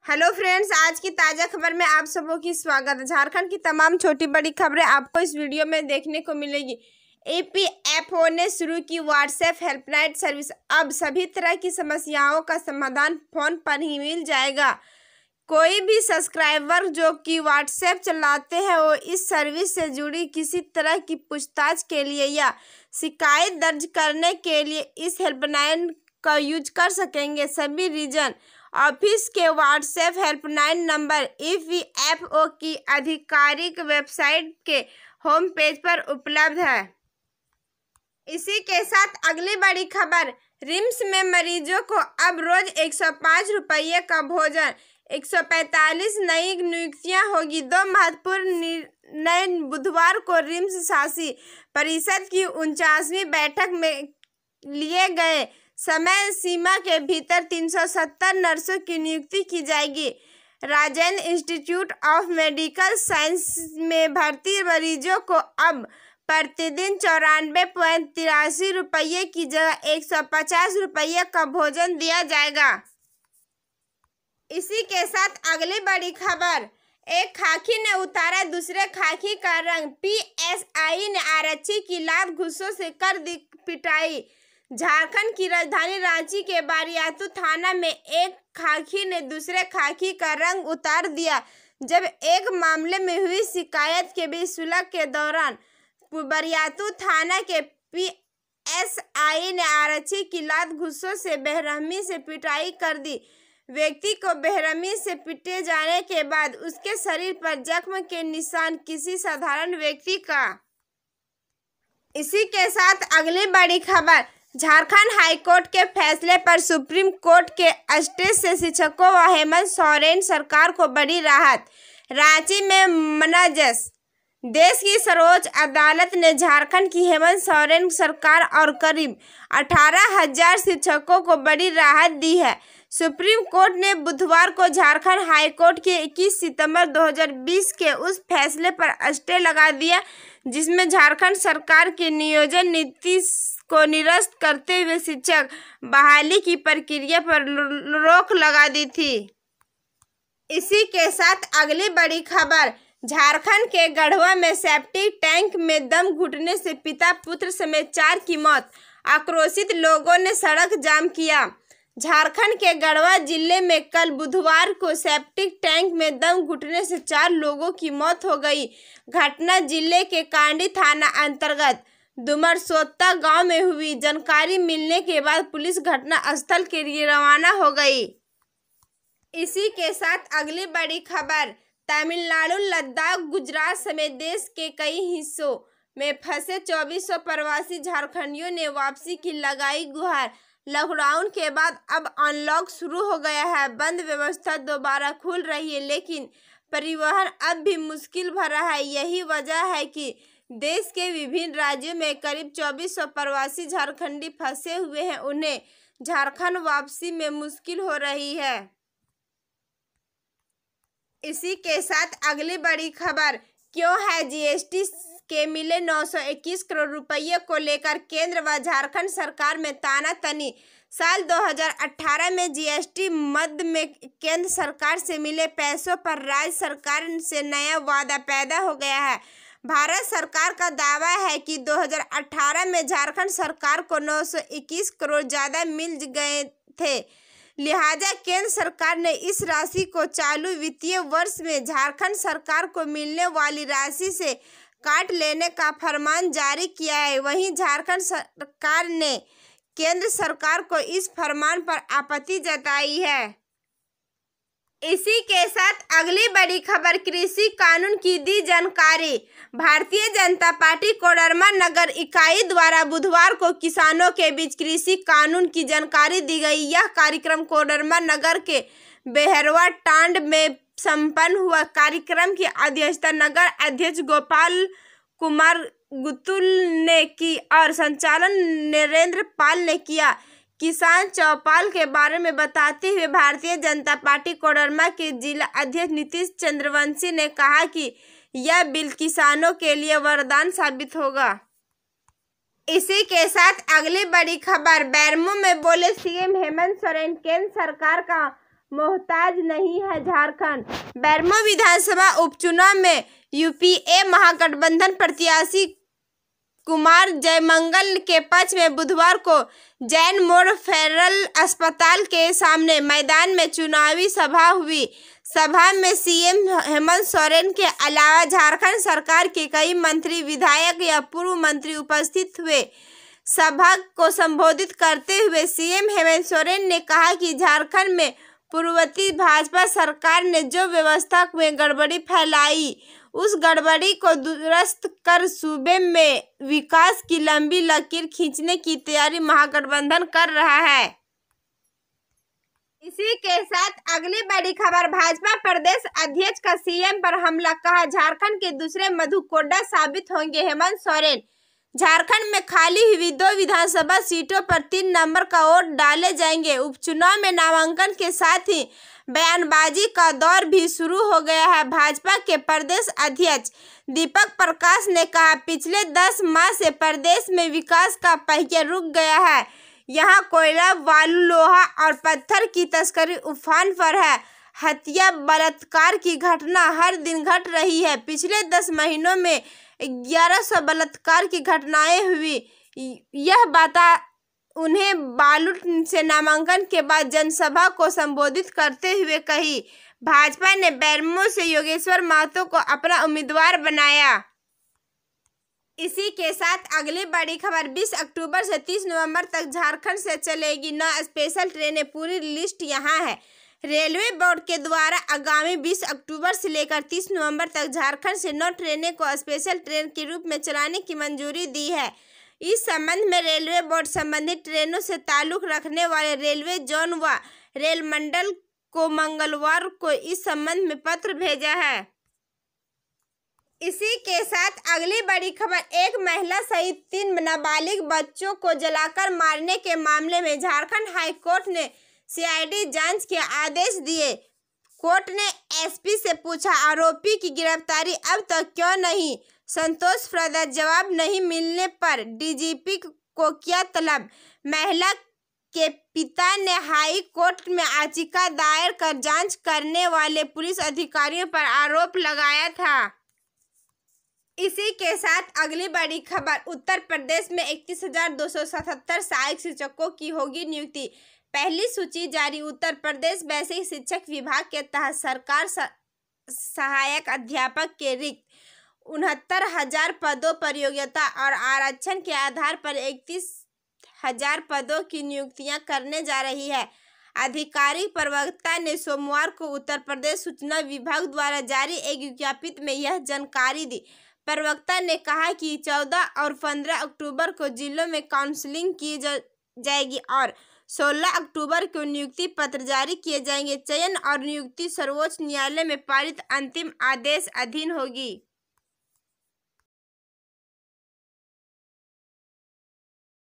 Hello friends, आज की ताज़ा खबर में आप सबों की स्वागत है। झारखंड की तमाम छोटी बड़ी खबरें आपको इस वीडियो में देखने को मिलेगी। EPFO ने शुरू की व्हाट्सएप हेल्पलाइन सर्विस। अब सभी तरह की समस्याओं का समाधान फोन पर ही मिल जाएगा। कोई भी सब्सक्राइबर जो कि व्हाट्सएप चलाते हैं वो इस सर्विस से जुड़ी किसी तरह की पूछताछ के लिए या शिकायत दर्ज करने के लिए इस हेल्पलाइन का यूज कर सकेंगे। सभी रीजन ऑफिस के व्हाट्सएप हेल्पलाइन नंबर EPFO की आधिकारिक वेबसाइट के होम पेज पर उपलब्ध है। इसी के साथ अगली बड़ी खबर, रिम्स में मरीजों को अब रोज 105 रुपये का भोजन, 145 नई नियुक्तियां होगी। 2 महत्वपूर्ण निर्णय बुधवार को रिम्स शासी परिषद की 49वीं बैठक में लिए गए। समय सीमा के भीतर 370 नर्सों की नियुक्ति की जाएगी। Rajendra institute of medical science में भर्ती मरीजों को अब प्रतिदिन 94.83 रुपये की जगह 150 रुपये का भोजन दिया जाएगा। इसी के साथ अगली बड़ी खबर, एक खाकी ने उतारा दूसरे खाकी का रंग। PSI ने आरक्षी की लात घूंसों से कर दी पिटाई। झारखंड की राजधानी रांची के बारियातू थाना में एक खाकी ने दूसरे खाकी का रंग उतार दिया। जब एक मामले में हुई शिकायत के बीच सुलह के दौरान बारियातू थाना के PSI ने आरक्षी की लात घूंसों से बेरहमी से पिटाई कर दी। व्यक्ति को बेरहमी से पीटे जाने के बाद उसके शरीर पर जख्म के निशान किसी साधारण व्यक्ति का। इसी के साथ अगली बड़ी खबर, झारखंड हाईकोर्ट के फैसले पर सुप्रीम कोर्ट के स्टे से शिक्षकों व हेमंत सोरेन सरकार को बड़ी राहत। रांची में मनाजस, देश की सर्वोच्च अदालत ने झारखंड की हेमंत सोरेन सरकार और करीब 18,000 शिक्षकों को बड़ी राहत दी है। सुप्रीम कोर्ट ने बुधवार को झारखंड हाईकोर्ट के 21 सितंबर 2020 के उस फैसले पर स्टे लगा दिया जिसमें झारखंड सरकार की नियोजन नीति को निरस्त करते हुए शिक्षक बहाली की प्रक्रिया पर रोक लगा दी थी। इसी के साथ अगली बड़ी खबर, झारखंड के गढ़वा में सेप्टिक टैंक में दम घुटने से पिता पुत्र समेत 4 की मौत। आक्रोशित लोगों ने सड़क जाम किया। झारखंड के गढ़वा जिले में कल बुधवार को सेप्टिक टैंक में दम घुटने से 4 लोगों की मौत हो गई। घटना जिले के कांडी थाना अंतर्गत दुमरसोत्ता गांव में हुई। जानकारी मिलने के बाद पुलिस घटना स्थल के लिए रवाना हो गई। इसी के साथ अगली बड़ी खबर, तमिलनाडु, लद्दाख, गुजरात समेत देश के कई हिस्सों में फंसे 2400 प्रवासी झारखंडियों ने वापसी की लगाई गुहार। लॉकडाउन के बाद अब अनलॉक शुरू हो गया है। बंद व्यवस्था दोबारा खुल रही है, लेकिन परिवहन अब भी मुश्किल भरा है। यही वजह है कि देश के विभिन्न राज्यों में करीब 2400 प्रवासी झारखंडी फंसे हुए हैं। उन्हें झारखंड वापसी में मुश्किल हो रही है। इसी के साथ अगली बड़ी खबर, क्यों है GST के मिले 921 करोड़ रुपये को लेकर केंद्र व झारखंड सरकार में तानातनी। साल 2018 में GST मद में केंद्र सरकार से मिले पैसों पर राज्य सरकार से नया वादा पैदा हो गया है। भारत सरकार का दावा है कि 2018 में झारखंड सरकार को 921 करोड़ ज़्यादा मिल गए थे। लिहाजा केंद्र सरकार ने इस राशि को चालू वित्तीय वर्ष में झारखंड सरकार को मिलने वाली राशि से काट लेने का फरमान जारी किया है। वहीं झारखंड सरकार ने केंद्र सरकार को इस फरमान पर आपत्ति जताई है। इसी के साथ अगली बड़ी खबर, कृषि कानून की दी जानकारी। भारतीय जनता पार्टी कोडरमा नगर इकाई द्वारा बुधवार को किसानों के बीच कृषि कानून की जानकारी दी गई। यह कार्यक्रम कोडरमा नगर के बेहरवा टांड में संपन्न हुआ। कार्यक्रम की अध्यक्षता नगर अध्यक्ष गोपाल कुमार गुतुल ने की और संचालन नरेंद्र पाल ने किया। किसान चौपाल के बारे में बताते हुए भारतीय जनता पार्टी कोडरमा के जिला अध्यक्ष नीतीश चंद्रवंशी ने कहा कि यह बिल किसानों के लिए वरदान साबित होगा। इसी के साथ अगली बड़ी खबर, बेरमो में बोले CM हेमंत सोरेन, केंद्र सरकार का मोहताज नहीं है झारखंड। बेरमो विधानसभा उपचुनाव में यूपीए महागठबंधन प्रत्याशी कुमार जयमंगल के पक्ष में बुधवार को जैन मोड़ फेडरल अस्पताल के सामने मैदान में चुनावी सभा हुई। सभा में सीएम हेमंत सोरेन के अलावा झारखंड सरकार के कई मंत्री, विधायक या पूर्व मंत्री उपस्थित हुए। सभा को संबोधित करते हुए सीएम हेमंत सोरेन ने कहा कि झारखंड में पूर्ववर्ती भाजपा सरकार ने जो व्यवस्था में गड़बड़ी फैलाई, उस गड़बड़ी को दुरुस्त कर सूबे में विकास की लंबी लकीर खींचने की तैयारी महागठबंधन कर रहा है। इसी के साथ अगली बड़ी खबर, भाजपा प्रदेश अध्यक्ष का सीएम पर हमला, कहा झारखंड के दूसरे मधु कोड़ा साबित होंगे हेमंत सोरेन। झारखंड में खाली हुई 2 विधानसभा सीटों पर 3 नंबर का वोट डाले जाएंगे। उपचुनाव में नामांकन के साथ ही बयानबाजी का दौर भी शुरू हो गया है। भाजपा के प्रदेश अध्यक्ष दीपक प्रकाश ने कहा, पिछले 10 माह से प्रदेश में विकास का पहिया रुक गया है। यहाँ कोयला, बालू, लोहा और पत्थर की तस्करी उफान पर है। हत्या, बलात्कार की घटना हर दिन घट रही है। पिछले 10 महीनों में 1100 बलात्कार की घटनाएं हुई। यह बात उन्हें बालूट से नामांकन के बाद जनसभा को संबोधित करते हुए कही। भाजपा ने बेरमो से योगेश्वर महतो को अपना उम्मीदवार बनाया। इसी के साथ अगली बड़ी खबर, 20 अक्टूबर से 30 नवंबर तक झारखंड से चलेगी 9 स्पेशल ट्रेनें। पूरी लिस्ट यहाँ है। रेलवे बोर्ड के द्वारा आगामी 20 अक्टूबर से लेकर 30 नवंबर तक झारखंड से 9 ट्रेनें को स्पेशल ट्रेन के रूप में चलाने की मंजूरी दी है। इस संबंध में रेलवे बोर्ड संबंधित ट्रेनों से ताल्लुक रखने वाले रेलवे जोन व रेल मंडल को मंगलवार को इस संबंध में पत्र भेजा है। इसी के साथ अगली बड़ी खबर, एक महिला सहित 3 नाबालिग बच्चों को जलाकर मारने के मामले में झारखंड हाई कोर्ट ने सीआईडी जांच के आदेश दिए। कोर्ट ने एसपी से पूछा, आरोपी की गिरफ्तारी अब तक क्यों नहीं? संतोषप्रद जवाब नहीं मिलने पर डीजीपी को किया तलब। महिला के पिता ने हाई कोर्ट में याचिका दायर कर जांच करने वाले पुलिस अधिकारियों पर आरोप लगाया था। इसी के साथ अगली बड़ी खबर, उत्तर प्रदेश में 31,277 सहायक शिक्षकों की होगी नियुक्ति। पहली सूची जारी। उत्तर प्रदेश वैसे शिक्षक विभाग के तहत सरकार सहायक अध्यापक के रिक्त 69,000 पदों पर योग्यता और आरक्षण के आधार पर 31,000 पदों की नियुक्तियां करने जा रही है। आधिकारिक प्रवक्ता ने सोमवार को उत्तर प्रदेश सूचना विभाग द्वारा जारी एक विज्ञप्ति में यह जानकारी दी। प्रवक्ता ने कहा कि 14 और 15 अक्टूबर को जिलों में काउंसलिंग की जाएगी और 16 अक्टूबर को नियुक्ति पत्र जारी किए जाएंगे। चयन और नियुक्ति सर्वोच्च न्यायालय में पारित अंतिम आदेश अधीन होगी।